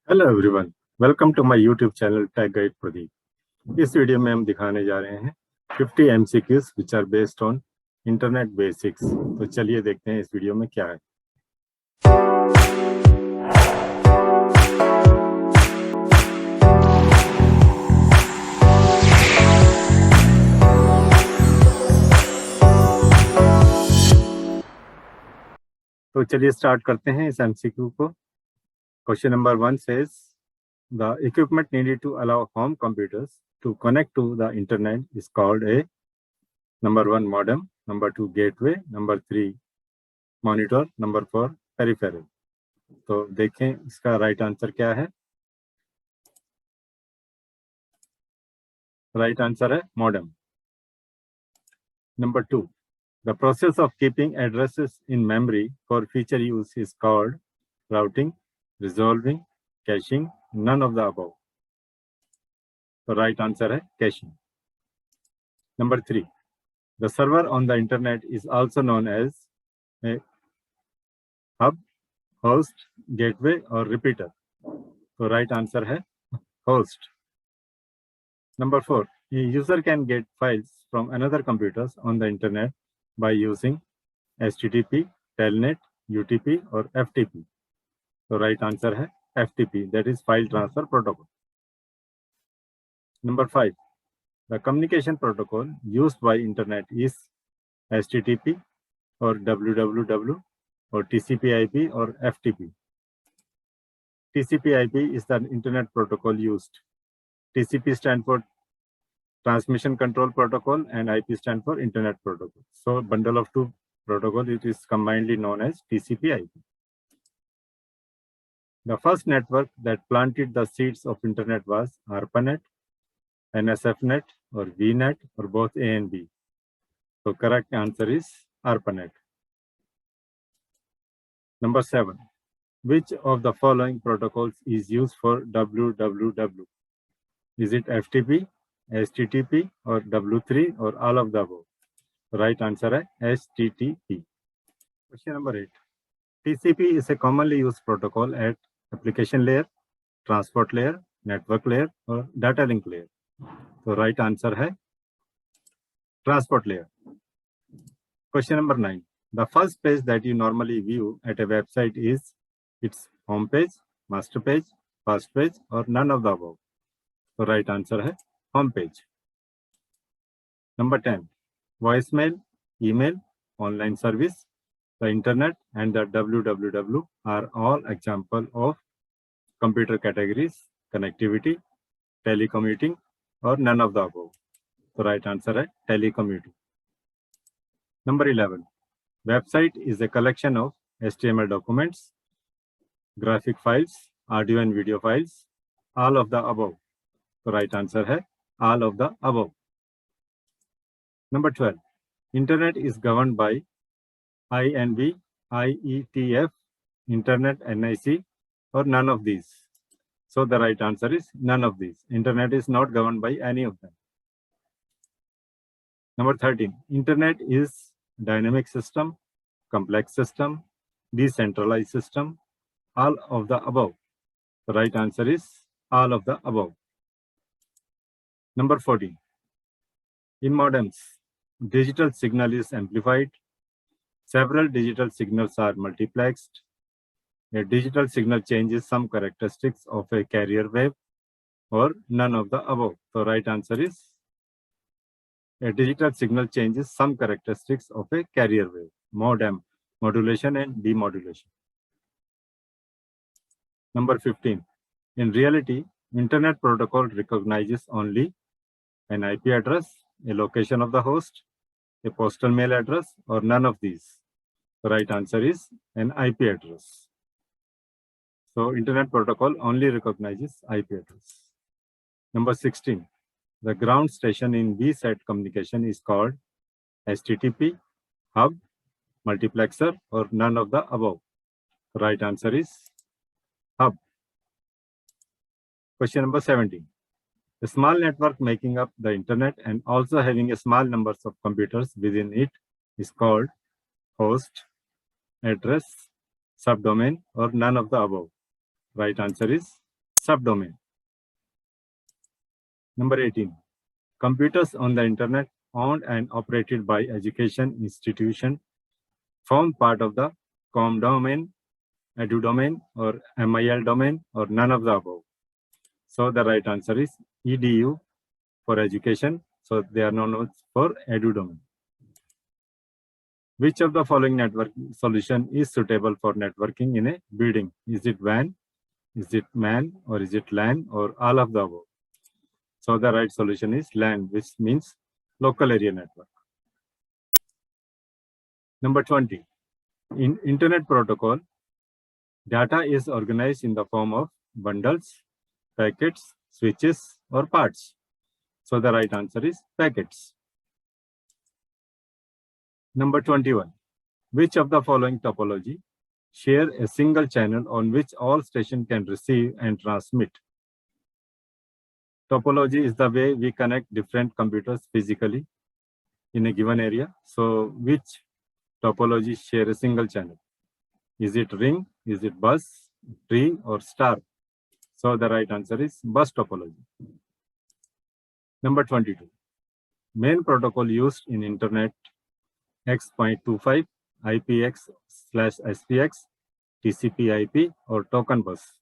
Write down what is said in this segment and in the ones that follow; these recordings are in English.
Hello everyone, welcome to my YouTube channel tech guide Pradeep. इस video में हम दिखाने जा रहे हैं 50 MCQs which are based on internet basics. तो चलिए देखते हैं इस वीडियो में क्या है। तो चलिए स्टार्ट करते हैं इस MCQ को। Question number 1 says the equipment needed to allow home computers to connect to the internet is called a number 1 modem, number 2 gateway, number 3 monitor, number 4 peripheral। तो देखें इसका राइट आंसर क्या है। राइट आंसर है modem. Number 2, the process of keeping addresses in memory for future use is called routing, resolving, caching, none of the above। तो right answer है caching। Number 3, the server on the internet is also known as a hub, host, gateway or repeater। तो right answer है host। Number 4, a user can get files from another computers on the internet by using HTTP, Telnet, UTP और FTP। तो right answer है FTP, that is File Transfer Protocol। Number 5, the communication protocol used by internet is HTTP or www or TCP/IP or FTP। TCP/IP is the internet protocol used। TCP stand for Transmission Control Protocol and IP stand for Internet Protocol। So bundle of two protocol, it is combinedly known as TCP/IP। The first network that planted the seeds of internet was ARPANET, NSFNet or VNet or both A and B। So correct answer is ARPANET। Number 7, which of the following protocols is used for www? Is it FTP, HTTP or W3 or all of the above? Right answer है HTTP। Question number 8, TCP is a commonly used protocol at application layer, transport layer, network layer और data link layer। तो right answer है transport layer। Question number 9, the first page that you normally view at a website is its home page, master page, first page or none of the above। तो right answer है home page। Number 10, voicemail, email, online service, the internet and the www are all example of computer categories, connectivity, telecommuting or none of the above। तो right answer है telecommuting। Number 11, website is a collection of HTML documents, graphic files, audio and video files, all of the above। तो right answer है all of the above। Number 12, internet is governed by INV, IETF, internet, NIC or none of these। So the right answer is none of these। Internet is not governed by any of them। Number 13, internet is dynamic system, complex system, decentralized system, all of the above। The right answer is all of the above। Number 14, in modems, digital signal is amplified, several digital signals are multiplexed, a digital signal changes some characteristics of a carrier wave or none of the above। The right answer is a digital signal changes some characteristics of a carrier wave, modem, modulation and demodulation। Number 15, in reality, internet protocol recognizes only an IP address, a location of the host, a postal mail address or none of these। The right answer is an IP address। So internet protocol only recognizes IP address। Number 16, the ground station in VSAT communication is called HTTP, hub, multiplexer or none of the above। The right answer is hub। Question number 17, a small network making up the internet and also having a small numbers of computers within it is called host, address, subdomain or none of the above। Right answer is subdomain. Number 18. Computers on the internet owned and operated by education institution form part of the COM domain, edu domain, or MIL domain, or none of the above. So the right answer is EDU for education. So they are known for edu domain. Which of the following network solution is suitable for networking in a building? Is it WAN, is it MAN, or is it LAN, or all of the above? So the right solution is LAN, which means local area network. Number 20. In Internet protocol, data is organized in the form of bundles, packets, switches, or parts. So the right answer is packets. Number 21. Which of the following topology share a single channel on which all stations can receive and transmit? Topology is the way we connect different computers physically in a given area. So which topology share a single channel? Is it ring, is it bus, tree, or star? So the right answer is bus topology. Number 22. Main protocol used in Internet X.25, IPX/SPX, TCP/IP, or token bus.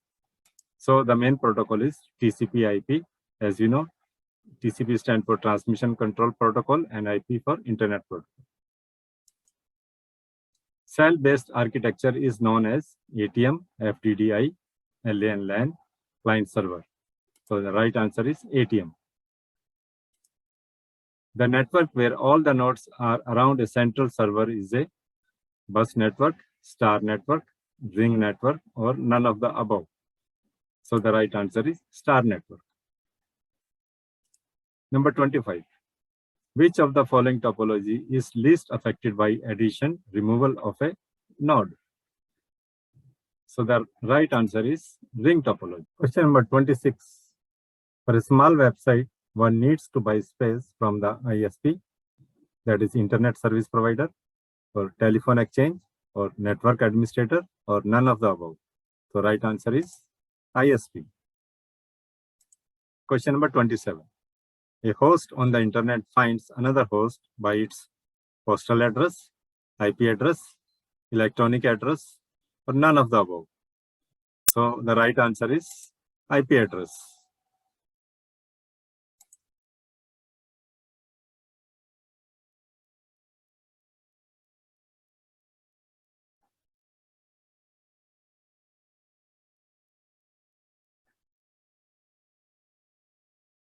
So the main protocol is TCP/IP. As you know, TCP stands for Transmission Control Protocol and IP for Internet Protocol. Cell-based architecture is known as ATM, FDDI, LAN, LAN, client server. So the right answer is ATM. The network where all the nodes are around a central server is a bus network, star network, ring network, or none of the above. So the right answer is star network. Number 25. Which of the following topology is least affected by addition, removal of a node? So the right answer is ring topology. Question number 26. For a small website, one needs to buy space from the ISP, that is Internet Service Provider, or telephone exchange, or network administrator, or none of the above. So right answer is ISP. Question number 27. A host on the internet finds another host by its postal address, IP address, electronic address, or none of the above. So the right answer is IP address.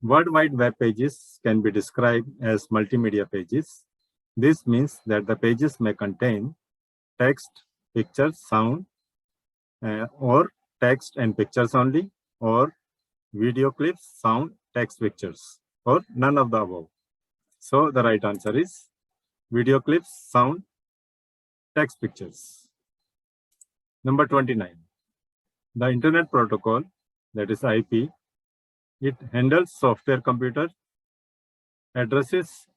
World Wide Web pages can be described as multimedia pages. This means that the pages may contain text, pictures, sound, or text and pictures only, or video clips, sound, text, pictures, or none of the above. So the right answer is video clips, sound, text, pictures. Number 29. The Internet Protocol, that is IP, it handles software computer addresses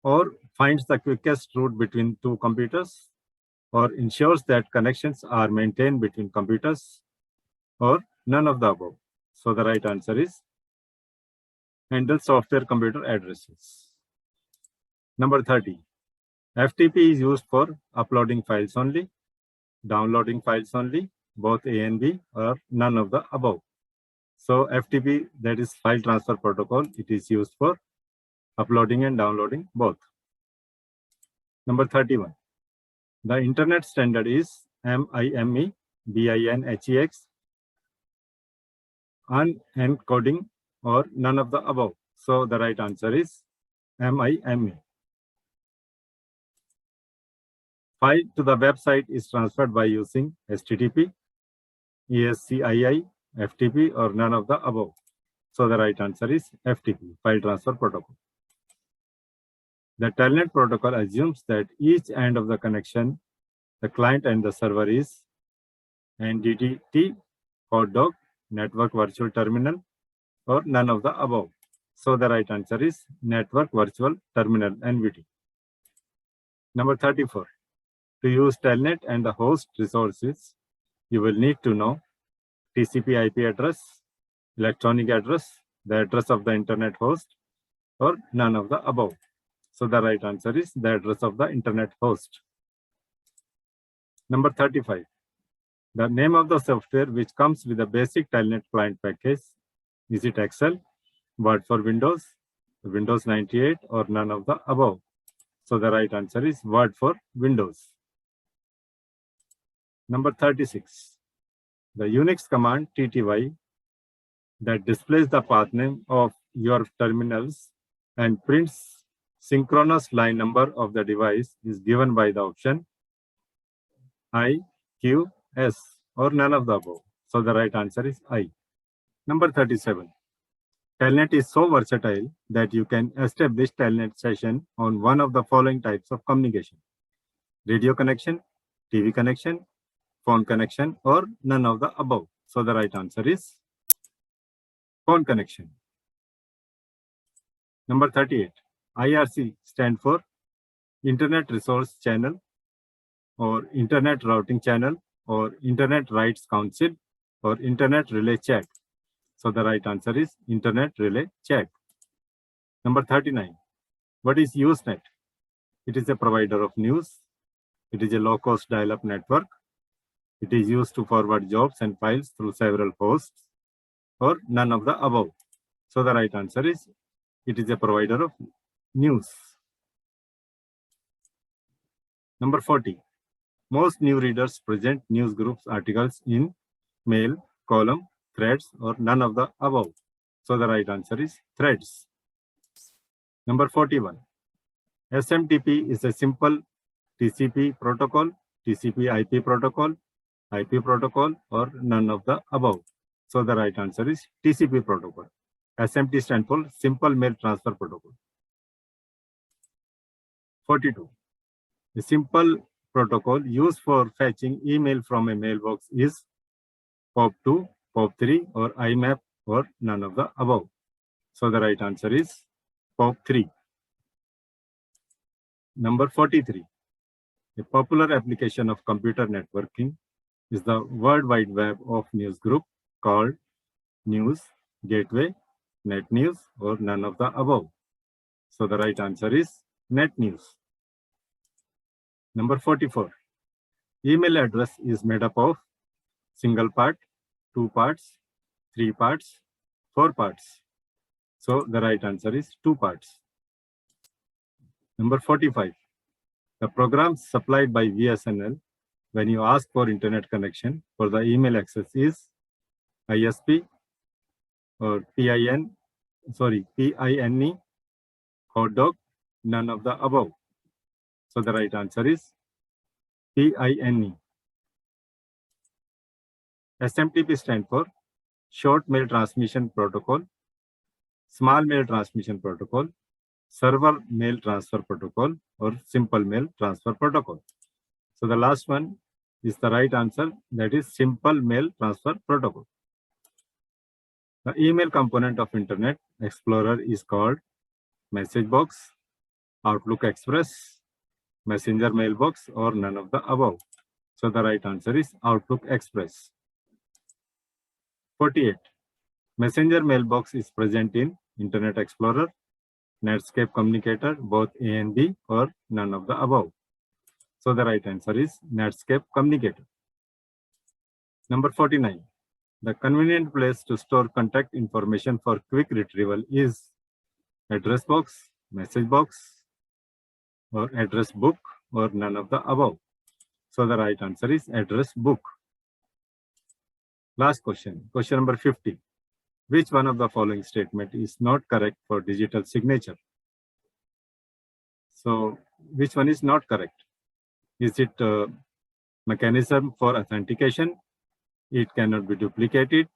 or finds the quickest route between two computers, or ensures that connections are maintained between computers, or none of the above. So the right answer is handle software computer addresses. Number 30. FTP is used for uploading files only, downloading files only, both A and B, or none of the above. So FTP, that is file transfer protocol, it is used for uploading and downloading both. Number 31. The internet standard is MIME, BINHEX, unencoding, or none of the above. So the right answer is MIME. File to the website is transferred by using HTTP, ESCII, FTP, or none of the above. So the right answer is FTP, file transfer protocol. The Telnet protocol assumes that each end of the connection, the client and the server, is NDT, hotdog, network virtual terminal, or none of the above. So the right answer is network virtual terminal, NVT. Number 34. To use Telnet and the host resources, you will need to know TCP IP address, electronic address, the address of the internet host, or none of the above? So the right answer is the address of the internet host. Number 35. The name of the software which comes with a basic Telnet client package. Is it Excel, Word for Windows, Windows 98, or none of the above? So the right answer is Word for Windows. Number 36. The Unix command TTY that displays the path name of your terminals and prints synchronous line number of the device is given by the option I, Q, S, or none of the above. So the right answer is I. Number 37. Telnet is so versatile that you can establish Telnet session on one of the following types of communication: radio connection, TV connection, phone connection, or none of the above. So the right answer is phone connection. Number 38. IRC stand for Internet Resource Channel, or Internet Routing Channel, or Internet Rights Council, or Internet Relay Chat. So the right answer is Internet Relay Chat. Number 39. What is Usenet? It is a provider of news. It is a low-cost dial-up network. It is used to forward jobs and files through several hosts, or none of the above. So the right answer is it is a provider of news. Number 40. Most new readers present news groups articles in mail, column, threads, or none of the above. So the right answer is threads. Number 41. SMTP is a simple TCP protocol, TCP IP protocol, or none of the above. So the right answer is TCP protocol. SMT stands for Simple Mail Transfer Protocol. 42. A simple protocol used for fetching email from a mailbox is POP2, POP3, or IMAP, or none of the above. So the right answer is POP3. Number 43. A popular application of computer networking is the World Wide Web of news group called News, Gateway, Net News, or none of the above. So the right answer is Net News. Number 44. Email address is made up of single part, 2 parts, 3 parts, 4 parts. So the right answer is 2 parts. Number 45. The programs supplied by BSNL when you ask for internet connection for the email access is ISP, or PINE, hotdog, none of the above. So the right answer is PINE. SMTP stands for Short Mail Transmission Protocol, Small Mail Transmission Protocol, Server Mail Transfer Protocol, or Simple Mail Transfer Protocol. So the last one is the right answer, that is Simple Mail Transfer Protocol. The email component of Internet Explorer is called Message Box, Outlook Express, Messenger Mailbox, or none of the above. So the right answer is Outlook Express. 48. Messenger Mailbox is present in Internet Explorer, Netscape Communicator, both A and B, or none of the above. So the right answer is Netscape Communicator. Number 49. The convenient place to store contact information for quick retrieval is address box, message box, or address book, or none of the above. So the right answer is address book. Last question, question number 50. Which one of the following statement is not correct for digital signature? So which one is not correct? Is it a mechanism for authentication? It cannot be duplicated.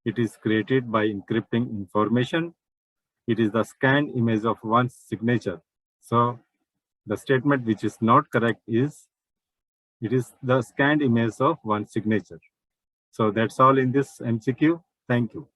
It is created by encrypting information. It is the scanned image of one's signature. So the statement which is not correct is it is the scanned image of one's signature. So that's all in this MCQ. Thank you.